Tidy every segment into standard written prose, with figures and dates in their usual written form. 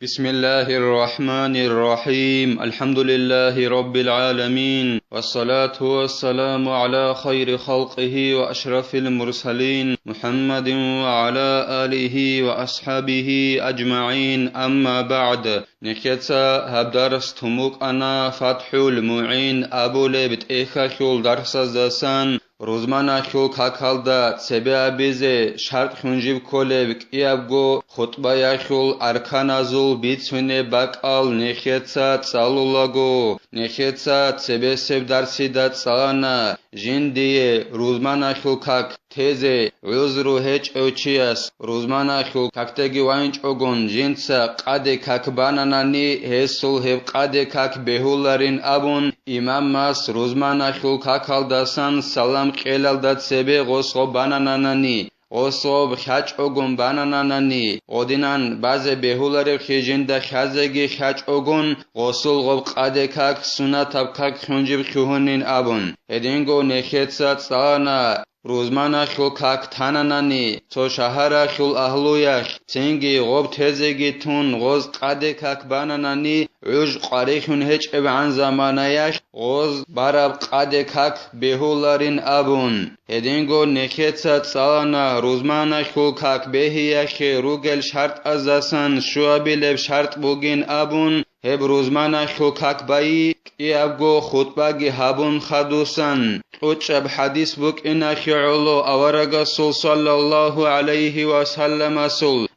بسم الله الرحمن الرحيم الحمد لله رب العالمين والصلاة والسلام على خير خلقه وأشرف المرسلين محمد وعلى آله وأصحابه أجمعين أما بعد نكتا هبدرس تموك أنا فتح المعين أبو لبت إخاكول درس الزسان روزمانا خول كاكالدا تسبع بيزي شرط خنجيب كوليبك إيابغو خطبا يخول أركانازول بيتسوني باقال نخيتسا تسالولاغو نخيتسا تسبسب درسي دا تسالانا جندي روزمانا خول كاك تيزي عزرو هيج اوچياس روزمانا خول كاكتاگي وانج اوغون جنسا قادي كاك باناناني هيسول هيب قادي كاك بهولارين أبون إمام ماس روزمانا خول كاكالداسان سلام قيلال دات سبي غوصو باناناناني غوصو بخاچ اوغون باناناناني غودينان باز بهولاري خيجين دا خازگي خاچ اوغون غوصول غوب قادي كاك سونا تاب كاك خونجيب خيهونين أبون ادينگو نخيتسا تسانا روزمانا خول كاك تاناناني تو شهرا خول أهلوياخ تنگي غوب تزگي تون غوز قادي كاك باناناني عج قاريخون هيج ابعان زماناياخ غوز باراب قادي كاك بهولارين أبون هدينگو نخيتسا تسالانا روزمانا خول كاك بهياخ روگل شرط ازاسان شوابي لب شرط بوگين أبون هب روزمانا خول كاك باي إيابغو خطباگي هابون خدوسان قوچب حديث بوك إناخي علو أورغ صلى الله عليه وسلم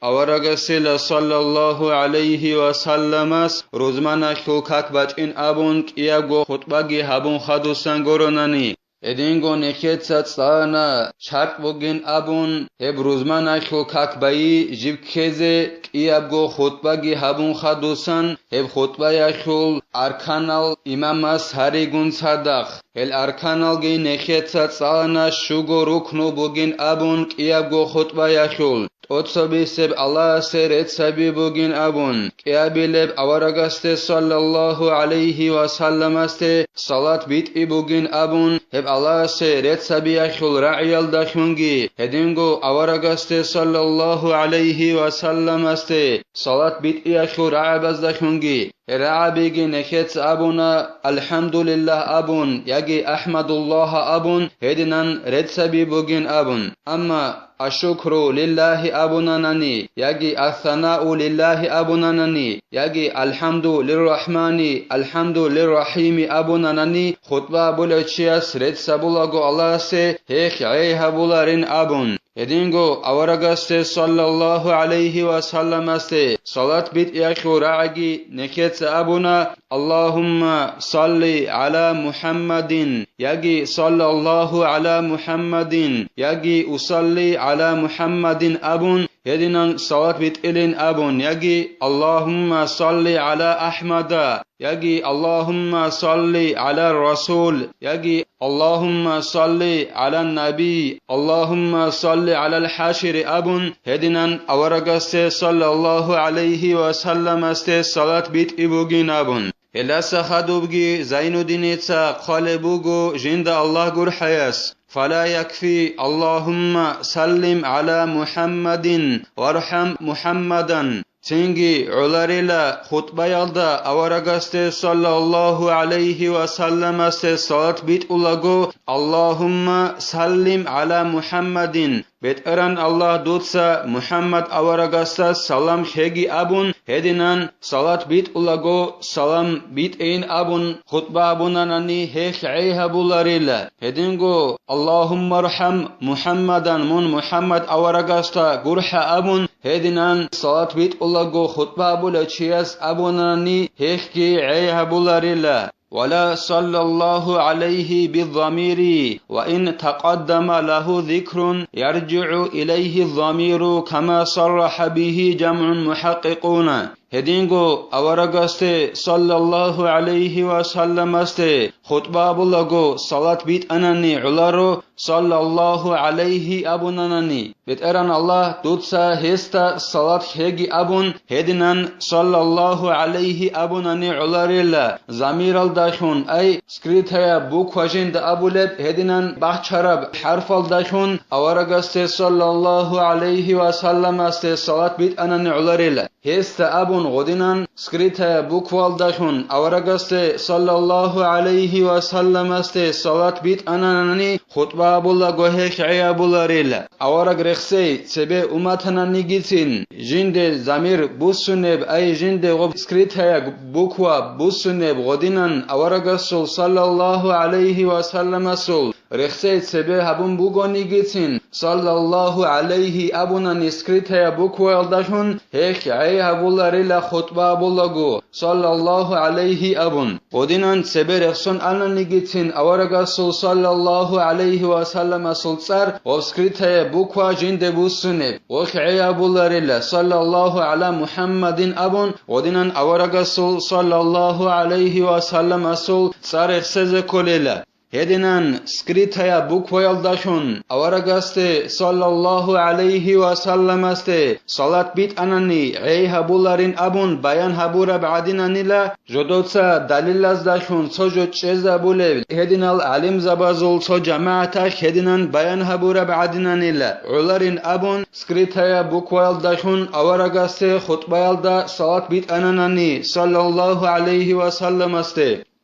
أورغ صلى الله عليه وسلم روزمانا خول كاك باج إن أبون إيابغو خطباگي هابون خدوسان گوروناني ادينگو نخيتسا تسانا شرط بوگين أبون هب روزمانا خول كاك باي جيب كيزي إيابغو خطباگي هابون خدوسان هب خطبايا خول أركانال إماماس هاريگون صدق هل أركانال جي نخيتسا تسانا شوگو ركنو بوگين أبون إيابغو خطبايا خول توتسبي سب الله سيرت سبي بوگين أبون كيابيلب أورغست صلى الله عليه وسلم است صلاة بيت بوگين أبون هب الله سيرت سبي خول رعيال دخونگي هدينگو أورغست صلى الله عليه وسلم است صلاة بيت خول رعبز دخونگي رعبيگي نخيتس أبونا الحمد لله أبون يجي أحمد الله أبون هدينان رد سبي بوگين أبون أما الشكر لله أبونانني يجي الثناء لله أبونانني يجي الحمد للرحمن الحمد للرحيم أبونانني خطبة بولچياس رد سبولاغو الله سي هيخ عيها بولارين أبون ادينگو أورغست صلى الله عليه وسلم است صلاة بيت يخو رعگي نكيتس أبونا اللهم صل على محمد يجي صلى الله على محمد يجي أصلي على محمد أبون يدينان صلاة بيت إلين أبون يجي اللهم صل على أحمد يجي اللهم صل على الرسول يجي اللهم صل على النبي اللهم صل على الحاشر أبون هدينان أورغست صلى الله عليه وسلم است صلاة بيت إبوگين أبون إلا سخدوبگي زين دينيتسا قالبوگو جند الله گر حياس فلا يكفي اللهم سلم على محمد وارحم محمدا تنگي علاريلا خطبه يالدا أورغست صلى الله عليه وسلم است صلاة بيت أولاغو اللهم سلم على محمد بيت أران الله دوتسا محمد أورغست سلام خيگي أبون هدينان صلاة بيت أولاغو سلام بيت إين أبون خطبه أبوناناني هيخ عيها بولاريلا هدينگو اللهم ارحم محمدا من محمد أورغست گرح أبون هدينان صلاة بيت أولاغو خطبه بولچياس أبوناني هيخ كي عيها بولاريلا ولا صلى الله عليه بالضمير وإن تقدم له ذكر يرجع إليه الضمير كما صرح به جمع محققون هدينگو أورغست صلى الله عليه وسلم است خطبه بولغو صلاة بيت أناني علارو صلى الله عليه أبوناناني بيت أران الله دوتسا هستا صلاة خيگي أبون هدينان صلى الله عليه أبوناني علاريلا زميرال داخون أي سكريتايا بوكواجين دا أبولب هدينان بحشرب حرفال داخون أورغست صلى الله عليه وسلم است صلاة بيت أناني علاريلا هست أبون غدنا سكريتا بوكوال داشون أورغست صلى الله عليه وسلم است صلاة بيت أناني خطبة بولا غوهيك عيا بولا ريلا أورغ رخسي سبه أمتنا نيجيتين جند زمير بوسنب أي جند غب سكريتا بوكوا بوسنب غدنا أورغست صلى الله عليه وسلم سول رخسي سبه هبون بوغو نيجيتين صلى الله عليه أبونا نسكريتا بوكوال داشون هيك عيا بولا ريلا خطبة بولا غو صلى الله عليه أبون غدنا سبه رخصون أنا نيجيتين أورغست صلى الله عليه وسلم سلطر وسكريتا بوكوا جند بوسنب وخعيا بولا ريلا صلى الله على محمد أبون غدنا أورغست صلى الله عليه وسلم سلطر سزه كوليلا هدنان سكريتا بوكوال داشون أورغست صلى الله عليه وسلم است صلاة بيت أناني عيها بولارين أبون بيان هبورا بعدنا نلا جدوتسا دليل از داشون سوجو چيزا بولي هدنال علم زبازول سو جماعتاك هدنان بيان هبورا بعدنا نلا علارين أبون سكريتا بوكوال داشون أورغست خطبال دا صلاة بيت أناني صلى الله عليه وسلم است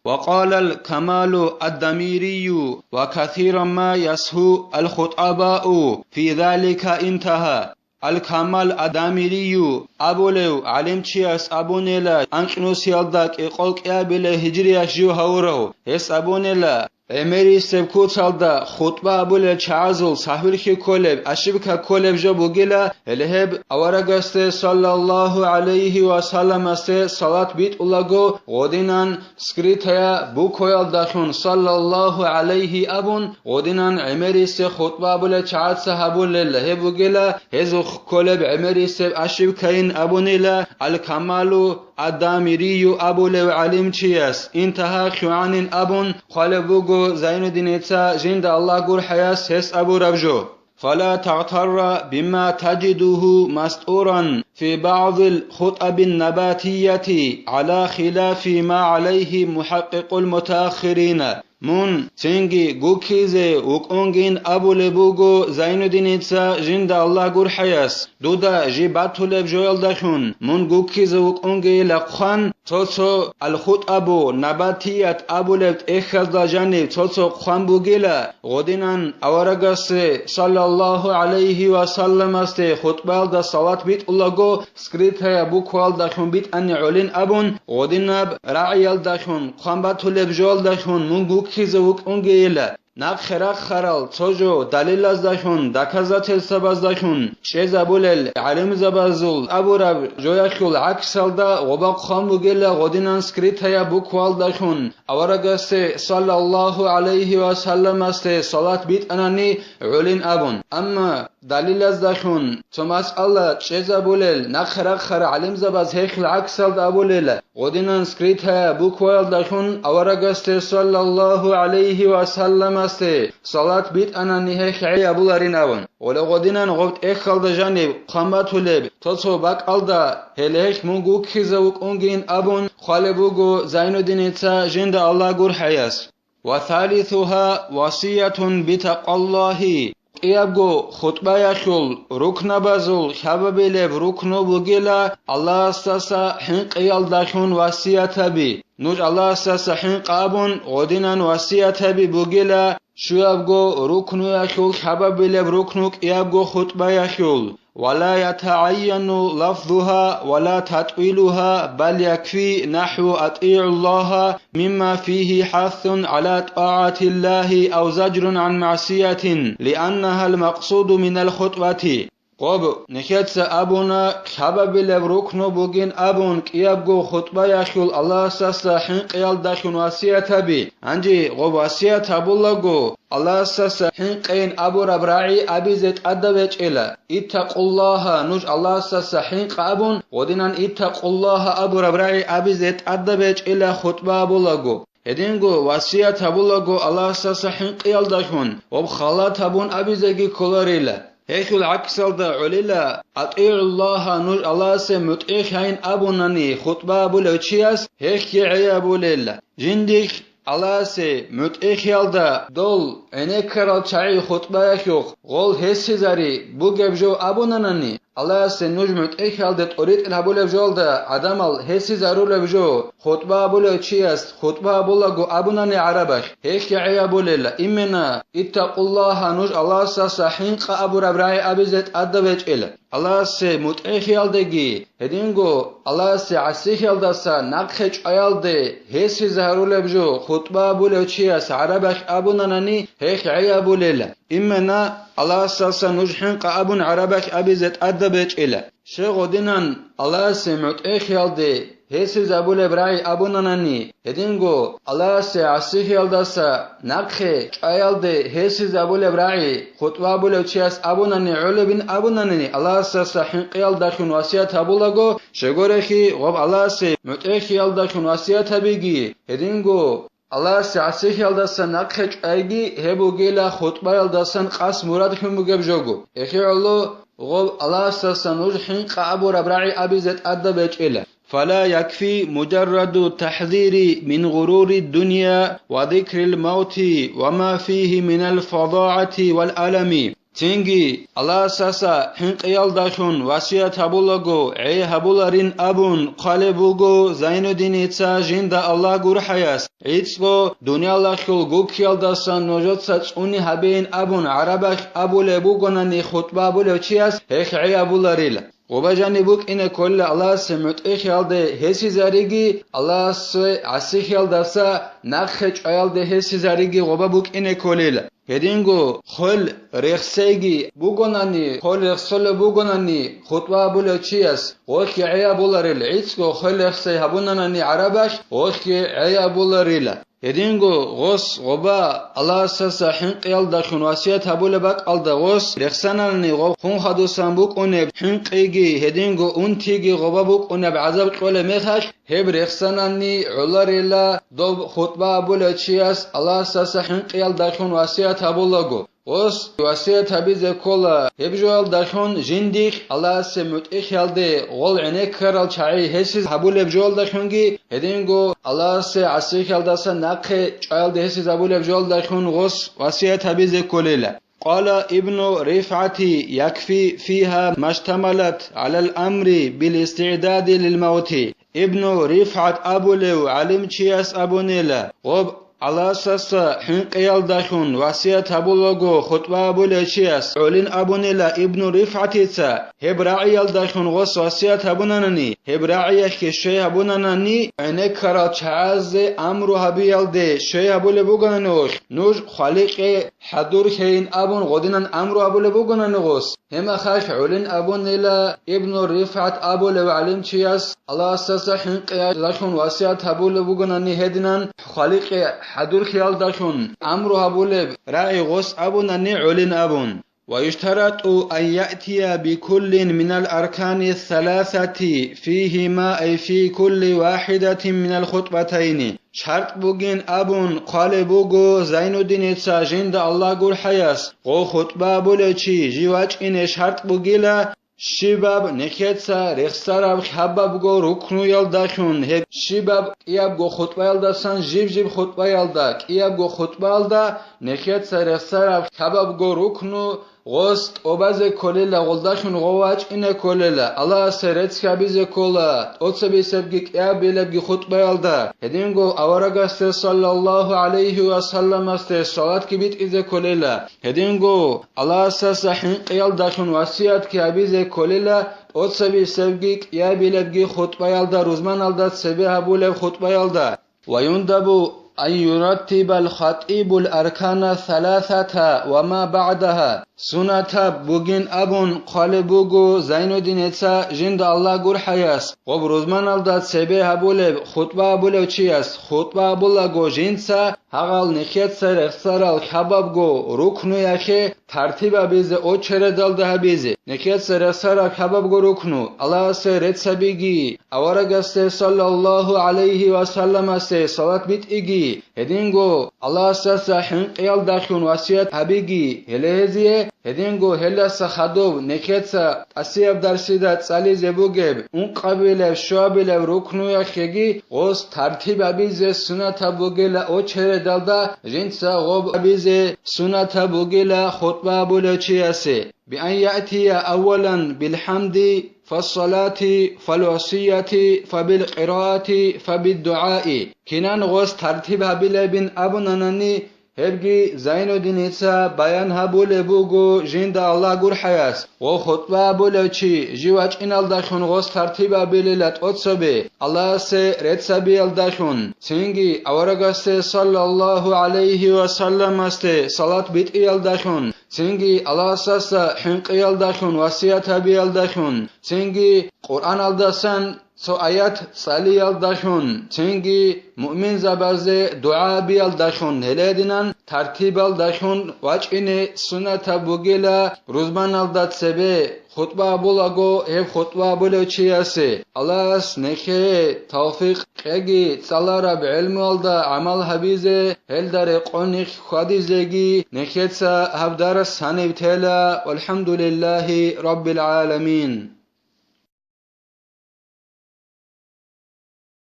وقال الكمال الدميري وكثيرا ما يسهو الخطباء في ذلك انتهى الكمال الدميري أبولو علم چياس أبونيلا أنقنوس يالدك إقولك يابله هجرياش جو هورو هس أبونيلا امری سبکوتال دا خطبه بوله چازل صحبیرکی کولب اشبکا کولب جو بوگیلا الهب اورگست صلی الله علیه و سلم است صلات بیت اولگو غدینان سکریتیا بوکویال داشون صلی الله علیه ابون غدینان امری س خطبه بوله چاز صحبول له بوگیلا هزو کولب امری سب اشبکاین ابونیلا الکمالو الداميري أبو لو علم چياس انتهى خوانين أبون خالبوغو زين الدين جند الله قول حياس هس أبو ربجو فلا تغتر بما تجده مستورا في بعض الخطب النباتية على خلاف ما عليه محقق المتأخرين من سنگي گوكيزه وكونگين ابو لبوغو زين الدين جند الله قول حياس دودا جي باتولب جويل داشون من گوكيزه وكونگي لقخان توتو الخطب نباتيات ابو لبت اخز دا جانب توتو قخان بوگيلا غدينان اورغس صلى الله عليه وسلم است خطبال دا صلاة بيت اللغو سكريت هيا بوكوال داشون بيت اني علين ابون غديناب رعيال داشون قخان باتولب جويل داشون من خیزوک اونگیلا نخرق خرال توجو دلیل از داشون دکازات السباز داشون شیزا بولل علم زبازول ابو رب جویاکول عکسال دا غباق خام بوگیلا غدینان سکریت هیا بوکوال داشون اورگست صلی الله علیه و سلم است صلات بیت انانی علین ابون اما دلیل از داشون توماس الله شیزا بولل نخرق خر علم زباز هیخل عکسال دا بولل غدینان سکریت هیا بوکوال داشون اورگست صلی الله علیه و سلم است صلات بیت انانی هیخ ابولارین اون ولا غدینان غبت اخال دا جانب قامباتولب توتو باک alda هلیک مونگو کیزوک اونگین ابون خالبوگو زین الدین جند الله گور حیاس وثالثها وصية بتقوى الله إيابغو خطبة يشول ركن بازول شبابيلب ركنو بوغيلا الله استاسا حنق يالداشون وصية بي نوج الله استاسا حنق ابون غدينان وصية بي بوغيلا شوابغو ركنو يشول شبابيلب ركنوك إيابغو خطبة يشول ولا يتعين لفظها ولا تطويلها بل يكفي نحو أطيع الله مما فيه حث على طاعة الله أو زجر عن معصية لأنها المقصود من الخطبة قب نكتس أبونا شباب لبركنو بوجين أبون كيابغو خطبة يشول الله ساسحين قيال داشون واسية بي أنجي قب واسية أبولغو الله ساسحين قين أبو ربراعي أبي زيت أدبج إلا اتقوا الله نوج الله ساسحين قابون ودينان اتقوا الله أبو ربراعي أبي زيت أدبج إلا خطبة أبولغو هدينغو واسية أبولغو الله ساسحين قيال داشون وبخالات أبون أبي زيجي كولاريلا هيخل عكسل دا عليلا أطيع الله نور الله سمتئخ هين أبوناني خطبة بولوچياس هيخ يعيابو ليلا جندك الله سمتئخ يالدا دول انكرال چاي خطبة يخوخ غول هسي زاري بوگب جو أبوناناني الله سے نجمت ایخالدت اورید الهبول بجولده عدمال هسی ضرور بجو خطبه بوله چی است خطبه بوله گو ابونان عربش هیچ عیا بوله ایمنا اتقوا الله نج الله سحین قابو ربرای ابزت ادبج ال الله سے متخیالدگی هدینگو الله سے عسیخالدسا نقخچ ایالده هسی ضرور بجو خطبه بوله چی است عربش ابونانی هیچ عیا بوله ایمنا الله ساسا نجحن قابون عربش ابزت ادبج ال شغدینان الله سے متخیالده هسی زبول برای ابونانی هدینگو الله سے عسیخالدسا نقخه ایالده هسی زبول برای خطبه بوله چی است ابونانی علبین ابونانی الله ساسا حنقیال داشون وصیت بولگو شگورخی غب الله سے متخیال داشون وصیت بگی هدینگو الله سے عسیخالدسا نقخه ایگی هبو گیلا خطبه یالدسان قاس مراد همو گبجوگو اخی الله غب الله ساسا نجحن قابو ربرعی ابیزت ادبج اله فلا يكفي مجرد التحذير من غرور الدنيا وذكر الموت وما فيه من الفظاعة والألم تنجي الله ساسا حنقيال داشون وصيت هبولغو عي هبولارين أبون قالبوغو زين الدين إتسا جند الله غور حياس إتسو دنيا لخل غوكيال داسان نوجد ساتسوني هبين أبون عربش أبو لبوغناني خطبة أبو لوچياس هيخ عي أبولاريل وبجانبوك إن كل الله سمعت إخيالده هسي زاريجي الله سي عسيخيالدسا نخج أيالده هسي زاريجي وبابوك إن كليل هدينغو خل رخسيجي بوغناني خل رخسول بوغناني خطوة بولا چياس وكي عيا بولاريل عيسكو خل رخسي هبوناني عربش وكي عيا بولاريل هدينغو غوس غبا الله ساسا حنقيال داشون وصيت هبول باك الدا غوس رخساناني غو خون خدوسان بوك اونب حنقيجي هدينغو اونتيجي غبا بوك اونب عذاب قول ميخاش هب رخساناني علاريلا دوب خطبه بولا چياس الله ساسا حنقيال داشون وصيت هبولغو غوس وصيت هبيزه كولا هبجوال داشون جنديخ الله سمت اخيالده غول عنك كرال چاي هسيز هبول بجوال داشونگي هدينغو الله سي عسيخالدسا نقه چايالده هسيز هبول بجوال داشون غوس وصيت هبيزه كوليلا قال ابن رفعتي يكفي فيها ما اشتملت على الأمر بالاستعداد للموت ابن رفعت أبو لو علم چياس أبو نيلا غب الله ساسا حنقيال داشون وصيت هبولغو خطبه بوله چياس علين ابونيلا ابن رفعتيتا هبراعيال داشون غوس وصيت هبونانني هبراعيش که شي هبونانني عينه كرا چاز امرو هبيال ده شي هبوله بوغنانوش نوج خالق حضور خين ابون غدينان امرو هبوله بوغنانوس هما خاش علين ابونيلا ابن رفعت ابوله وعلم چياس الله ساسا حنقيال داشون وصيت هبوله بوغناني هدينان خالق حضور خيال داشون امرو هبولب رأي غوس ابوناني علين ابون ويشترط أن يأتي بكل من الأركان الثلاثة فيهما أي في كل واحدة من الخطبتين شرط بوگين ابون قال بوگو زين الدين جند الله گور حياس غو خطبه بولچي جيواج إن شرط بوگيلا شباب نكتسا رخصارب خباب گو رکنو یالداشون هب شباب ایاب گو خطبه یالداشان جیب خطبه یالداک ایاب گو خطبه یالدا نكتسا رخصارب خباب گو رکنو غوست اوباز کلیلا غلداشون غواج اینه کلیلا الله سرت خبیز کلا اوتسبی سبگی ایاب بیلبگی خطبه یالدا هدینگو اوارگاست صلی الله علیه و سلم است صلات کی بیت از کلیلا هدینگو الله ساسا حنقیالداشون وصیت کی بیز کلیلا اوتسبی سبگی ایاب بیلبگی خطبه یالدا روزمان الدات سبی هبول خطبه یالدا و یندبو أن يرتب الخطيب الأركان الثلاثة وما بعدها سنة بوگين أبون قال بوگو زين الدين إتسا جند الله گور حياس وبروزمان الدات سبه هبوله خطبه هبوله چياس خطبه هبوله گو جنسا هغال نخيت سر اخسارال خباب گو رکنو يخي ترتيب بيزه او چره دالده بيزه نخيت سر اخسارال خباب گو رکنو الله سر اتسبيگي اوارگسته صلى الله عليه وسلم است صلات بيت ايگي هدينغو الله ساسا حنقيال داخون واسيات حبيگي هلهزيه هدينغو هلسا خدو نكتسا اسياب درسيدا تسالي زبوگب اون قبيله شوابيله ركنو يخيگي غوس ترتيب ابيزه سنتا بوگلا او چره دالدا جنسا غوب ابيزه سنتا بوگلا خطبه بولچياسه بأن يأتي أولا بالحمد فالصلاة فالوصية فبالقراءة فبالدعاء كنان غوث ترتيبها بلبن أبنانني هرگی زين الدين إيسا بيان هبول بوغو جند الله gur حياس و خطبه بولچی جواج این الدخون غوث ترتیبه بلیلت اتسبه الله سه رتسبی الدخون سنگی اورگسته صلی الله علیه و سلم است صلات بیت الدخون سنگی الله ساسا حنقی الدخون وصیت بی الدخون سنگی قرآن الدسن سو آیات سالی الدخون سنگی مؤمن زبرزه دعا بی الدخون هلیدنان ترتیب الدخون واج اینه سنت بوگیلا روزمان الدت سبه خطبه بولاگو هف خطبه بولوچیاسه الله اس نکه توفیق قگی سالارا بعلم الدا عمل حبیزه هل در قونیخ خدیزگی نکهتسا هبدار سنیب تلا والحمد لله رب العالمين.